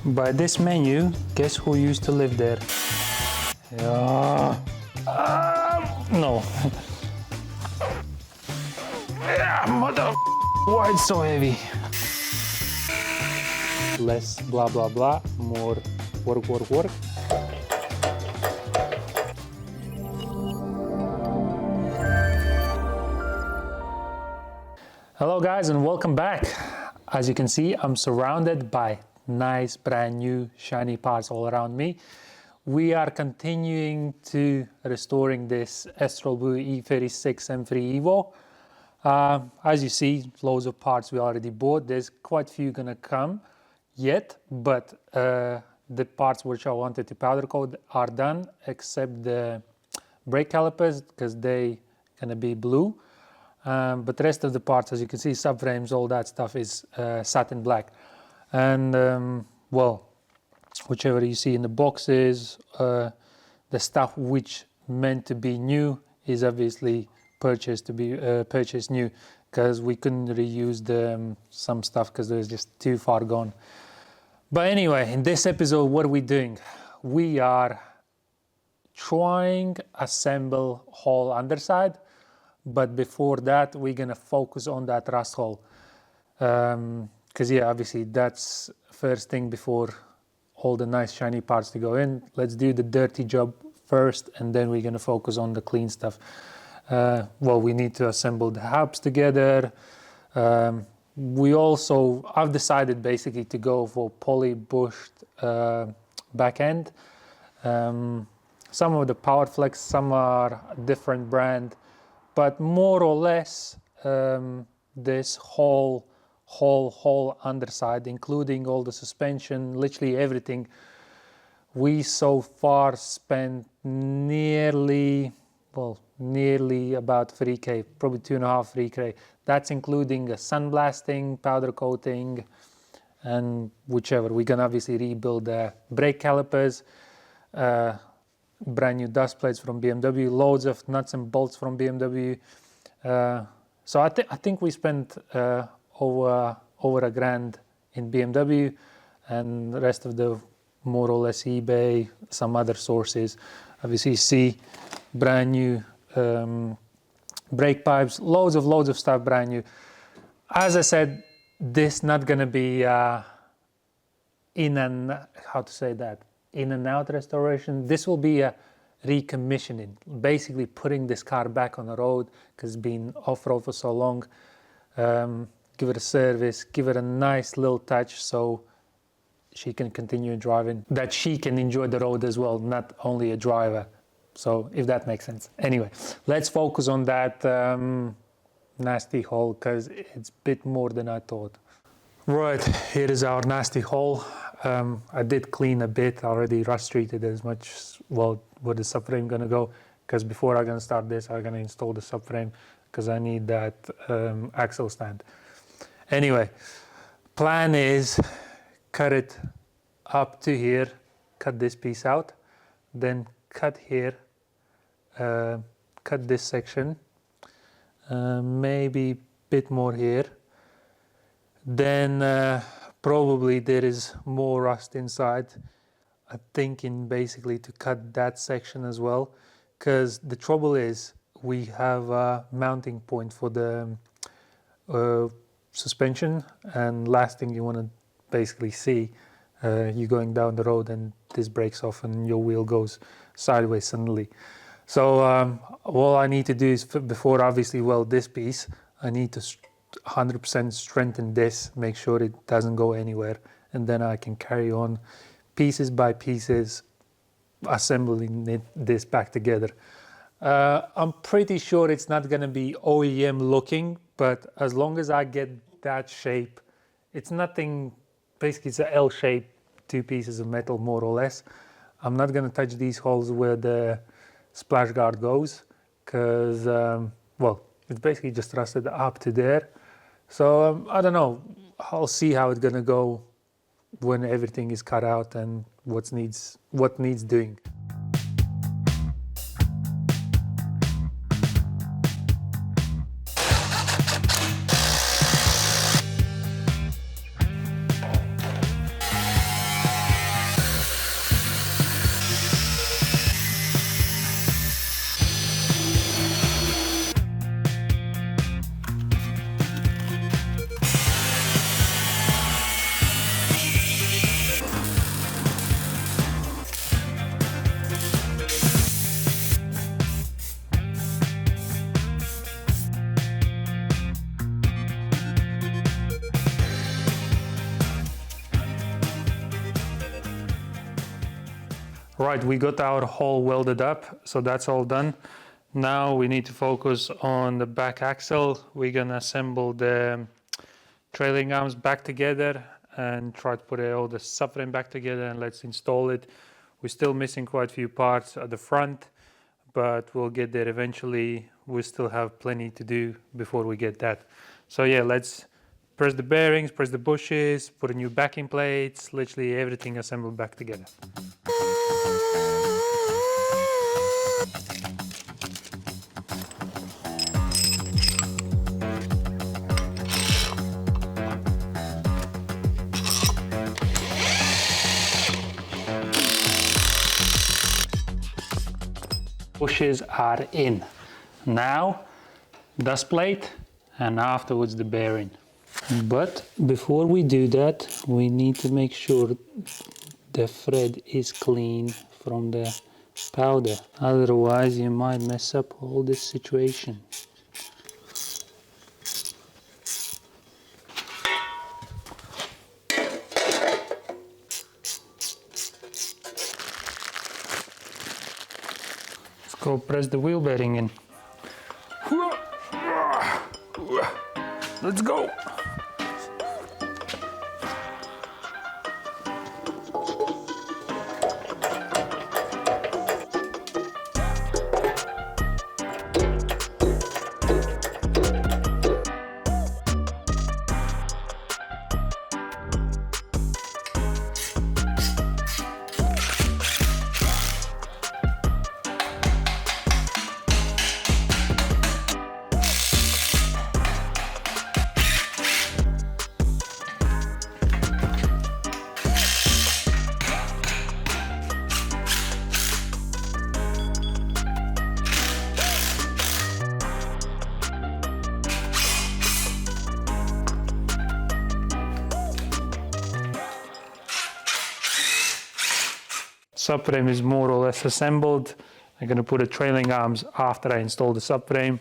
By this menu, guess who used to live there? No. Mother, why it's so heavy? Less blah blah blah, more work. Hello guys and welcome back. As you can see, I'm surrounded by nice brand new shiny parts all around me. We are continuing to restoring this Astral Blue E36 M3 Evo. As you see, loads of parts we already bought. There's quite a few gonna come yet, but the parts which I wanted to powder coat are done, except the brake calipers, because they gonna be blue. But the rest of the parts, as you can see, subframes, all that stuff is satin black. And well, whichever you see in the boxes, the stuff which meant to be new is obviously purchased new, because we couldn't reuse the some stuff because it was just too far gone. But anyway, in this episode, what are we doing? We are trying assemble whole underside, but before that we're gonna focus on that rust hole, because yeah, obviously that's first thing before all the nice shiny parts to go in. Let's do the dirty job first, and then we're gonna focus on the clean stuff. Well, we need to assemble the hubs together. I've decided basically to go for poly bushed back end. Some of the Power Flex, some are different brand, but more or less this whole underside, including all the suspension, literally everything, we so far spent nearly about 3K, probably 2.5, 3K. That's including a sandblasting, powder coating, and whichever. We can obviously rebuild the brake calipers, brand new dust plates from BMW, loads of nuts and bolts from BMW. So I think we spent over $1,000 in BMW, and the rest of the more or less eBay, some other sources. Obviously you see brand new brake pipes, loads of stuff brand new. As I said, this not gonna be in and out restoration. This will be a recommissioning, basically putting this car back on the road because it's been off-road for so long. Give it a service, give it a nice little touch so she can continue driving, that she can enjoy the road as well, not only a driver. So if that makes sense. Anyway, let's focus on that nasty hole, because it's a bit more than I thought. Right, here is our nasty hole. I did clean a bit, already rust treated as much, well, where the subframe gonna go, because before I'm gonna start this, I'm gonna install the subframe, because I need that axle stand. Anyway, plan is cut it up to here, cut this piece out, then cut here, cut this section, maybe a bit more here. Then probably there is more rust inside. I'm thinking basically to cut that section as well, because the trouble is we have a mounting point for the suspension, and last thing you want to basically see, you going down the road and this breaks off and your wheel goes sideways suddenly. So all I need to do is, before obviously weld this piece, I need to 100% strengthen this, make sure it doesn't go anywhere, and then I can carry on pieces by pieces assembling this back together. I'm pretty sure it's not going to be OEM looking, but as long as I get that shape, it's nothing, basically it's an L shape, two pieces of metal more or less. I'm not going to touch these holes where the splash guard goes, because well, it's basically just rusted up to there. So I don't know, I'll see how it's going to go when everything is cut out and what needs doing. Right, we got our hole welded up, so that's all done. Now we need to focus on the back axle. We're gonna assemble the trailing arms back together and try to put all the subframe back together, and let's install it. We're still missing quite a few parts at the front, but we'll get there eventually. We still have plenty to do before we get that. So yeah, let's press the bearings, press the bushes, put a new backing plates, literally everything assembled back together. Bushes are in. Now dust plate and afterwards the bearing. But before we do that, we need to make sure the thread is clean from the powder. Otherwise you might mess up all this situation. Go press the wheel bearing in. Let's go. Subframe is more or less assembled. I'm going to put the trailing arms after I install the subframe.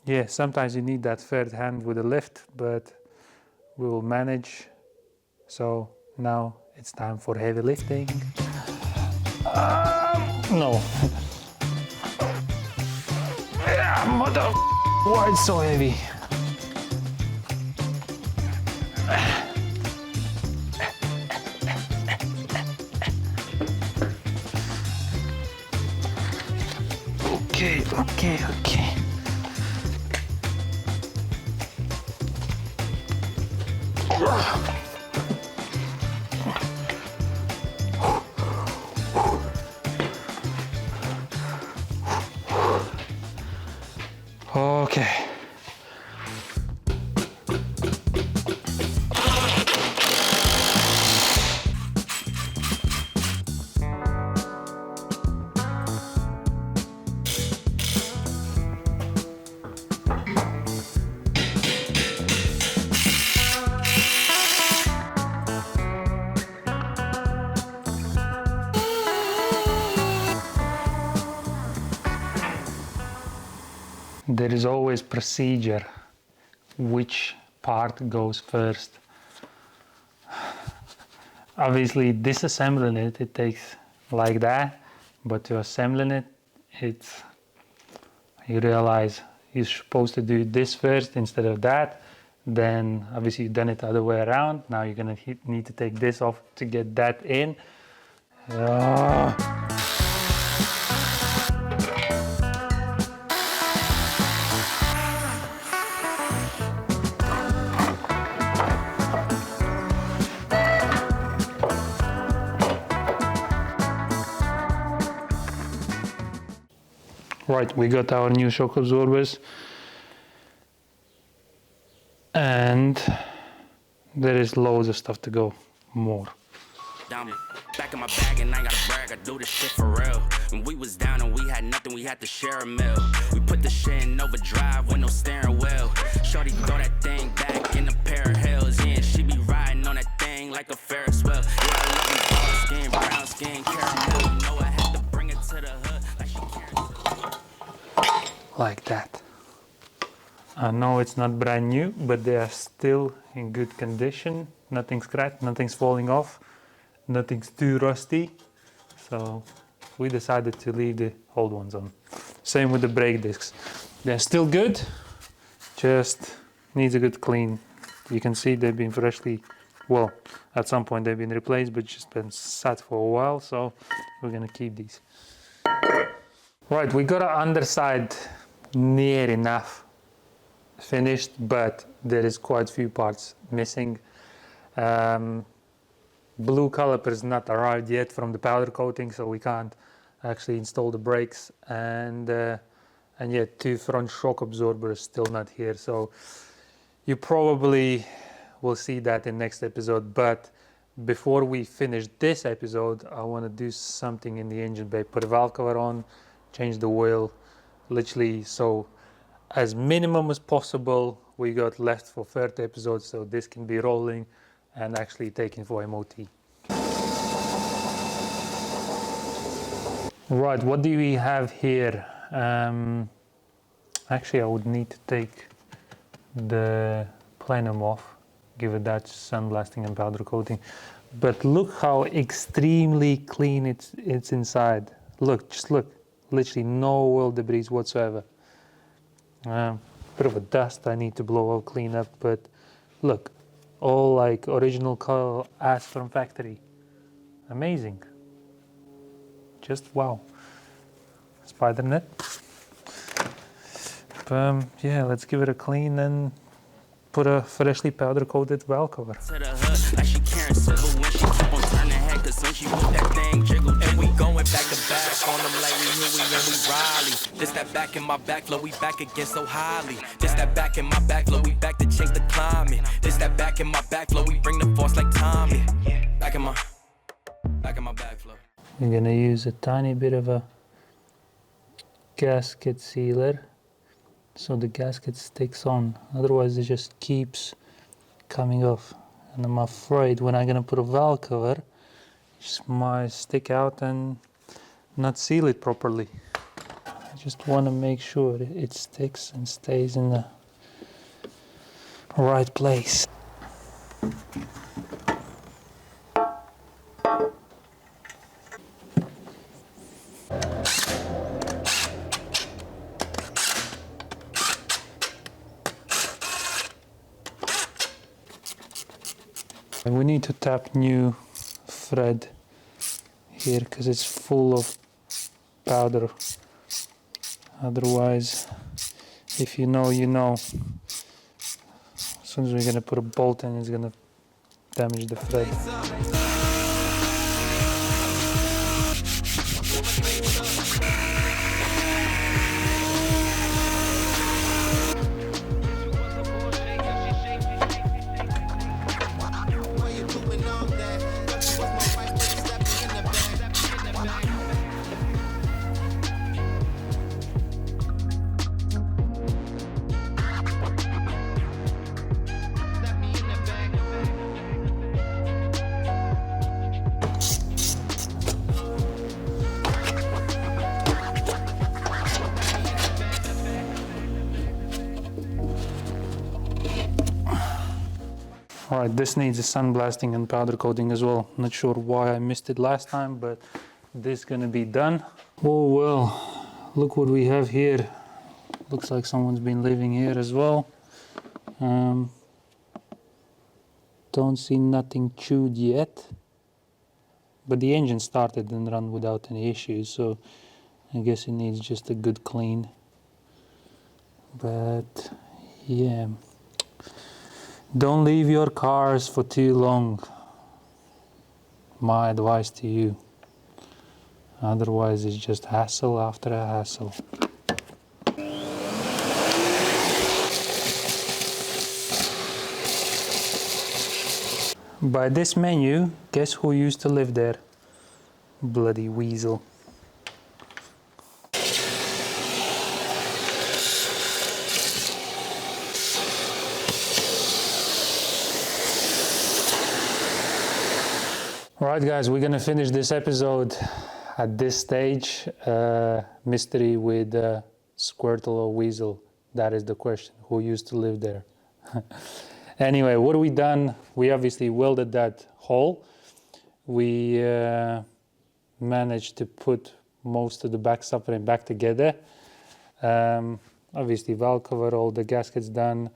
Yeah, sometimes you need that third hand with a lift, but we will manage. So now it's time for heavy lifting. No. Yeah, mother. Why it's so heavy? Okay. Okay. There is always procedure, which part goes first. Obviously disassembling it takes like that, but to assembling it, you realize you're supposed to do this first instead of that. Then obviously you've done it the other way around. Now you're gonna need to take this off to get that in. Right, we got our new shock absorbers, and there is loads of stuff to go more. Back in my bag and I gotta brag, I do this shit for real. When we was down and we had nothing, we had to share a meal. We put the shit in overdrive with no steering wheel. Shorty throw that thing back in a pair of heels, yeah, and she be riding on that thing like a Ferris wheel. Yeah, I love you, dark skin, brown skin, caramel. You know I had to bring it to the hood like she carries. Like that. I know it's not brand new, but they are still in good condition. Nothing's cracked, nothing's falling off. nothing's too rusty. So we decided to leave the old ones on. Same with the brake discs. They're still good, just needs a good clean. You can see they've been freshly, well, at some point they've been replaced, but just been sat for a while, so we're gonna keep these. Right, we got our underside near enough finished, but there is quite a few parts missing. Blue caliper is not arrived yet from the powder coating, so we can't actually install the brakes, and yet 2 front shock absorbers still not here, so you probably will see that in next episode. But before we finish this episode, I want to do something in the engine bay, put a valve cover on, change the oil, literally, so as minimum as possible we got left for third episode, so this can be rolling and actually taken for MOT. Right, what do we have here? Actually, I would need to take the plenum off, give it that sandblasting and powder coating. But look how extremely clean it's inside. Look, just look, literally no oil debris whatsoever. Bit of a dust I need to blow out, clean up, but look, all like original color as from factory. Amazing. Just wow. Spider net. Yeah, let's give it a clean and put a freshly powder coated valve cover. To the hood, like she Karen Civil when she keep on turning head, cause when she whip that thing jiggle, and we going back to back on them like we Huey and we Riley. This that back in my back flow, we back again so highly. This that back in my back flow, we back to change the climate. This that back in my back flow, we bring the force like Tommy. Back in my back flow. We're gonna use a tiny bit of a gasket sealer so the gasket sticks on, otherwise it just keeps coming off, and I'm afraid when I'm gonna put a valve cover it just might stick out and not seal it properly. I just want to make sure it sticks and stays in the right place. And we need to tap new thread here because it's full of powder. Otherwise, if you know, you know. As soon as we're gonna put a bolt in, it's gonna damage the thread. Alright, this needs a sandblasting and powder coating as well. Not sure why I missed it last time, but this is gonna be done. Oh well, look what we have here. Looks like someone's been living here as well. Don't see nothing chewed yet, but the engine started and ran without any issues, so I guess it needs just a good clean. But yeah, don't leave your cars for too long. My advice to you. Otherwise it's just hassle after a hassle. By this menu, guess who used to live there? Bloody weasel. Alright guys, we're gonna finish this episode at this stage. Mystery with Squirtle or Weasel. That is the question. Who used to live there? Anyway, what have we done? We obviously welded that hole. we managed to put most of the back subframe back together. Obviously valve cover, all the gaskets done.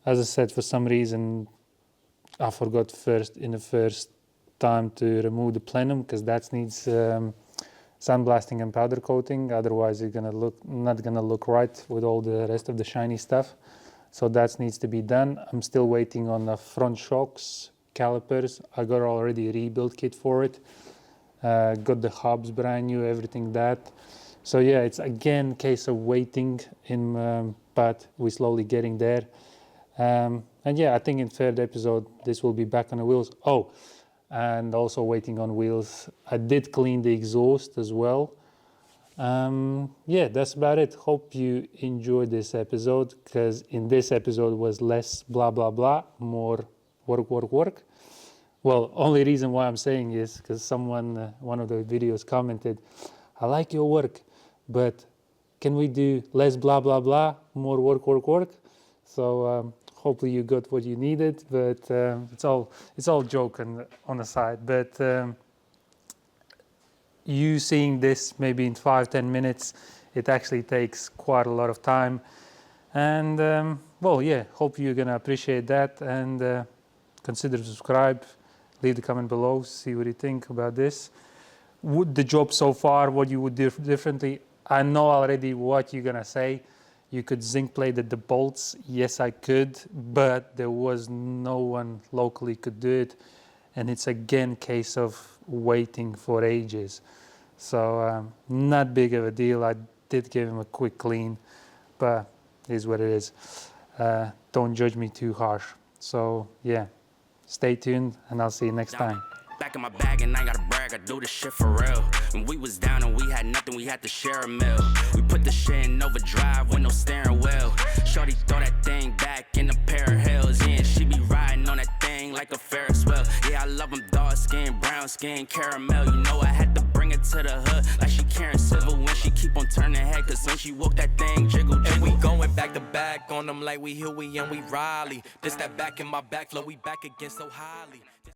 As I said, for some reason I forgot in the first time to remove the plenum, because that needs sandblasting and powder coating, otherwise it's not gonna look right with all the rest of the shiny stuff. So that needs to be done. I'm still waiting on the front shocks, calipers. I got already a rebuild kit for it. Got the hubs brand new, everything that. So yeah, it's again case of waiting, but we're slowly getting there. And yeah, I think in third episode this will be back on the wheels. Oh, and also waiting on wheels. I did clean the exhaust as well. Yeah, that's about it. Hope you enjoyed this episode, because in this episode was less blah blah blah, more work. Well, only reason why I'm saying is because someone, one of the videos commented, I like your work, but can we do less blah blah blah, more work? So hopefully you got what you needed, but it's all joke on the side. But you seeing this maybe in 5-10 minutes, it actually takes quite a lot of time. And well, yeah, hope you're gonna appreciate that, and consider subscribe, leave the comment below, see what you think about this. Would the job so far, what you would do differently? I know already what you're gonna say. You could zinc plated the bolts. Yes, I could, but there was no one locally could do it. And it's again case of waiting for ages. So not big of a deal. I did give him a quick clean, but it is what it is. Don't judge me too harsh. So yeah, stay tuned and I'll see you next time. Back in my bag and I gotta brag, I do this shit for real. When we was down and we had nothing, we had to share a meal. We put the shit in overdrive with no steering wheel. Shorty throw that thing back in a pair of heels. Yeah, and she be riding on that thing like a Ferris wheel. Yeah, I love them dark skin, brown skin, caramel. You know I had to bring it to the hood like she Karen Civil when she keep on turning head, cause when she walk that thing jiggle. And we going back to back on them like we Huey and we Riley. This that back in my back flow, we back again so highly.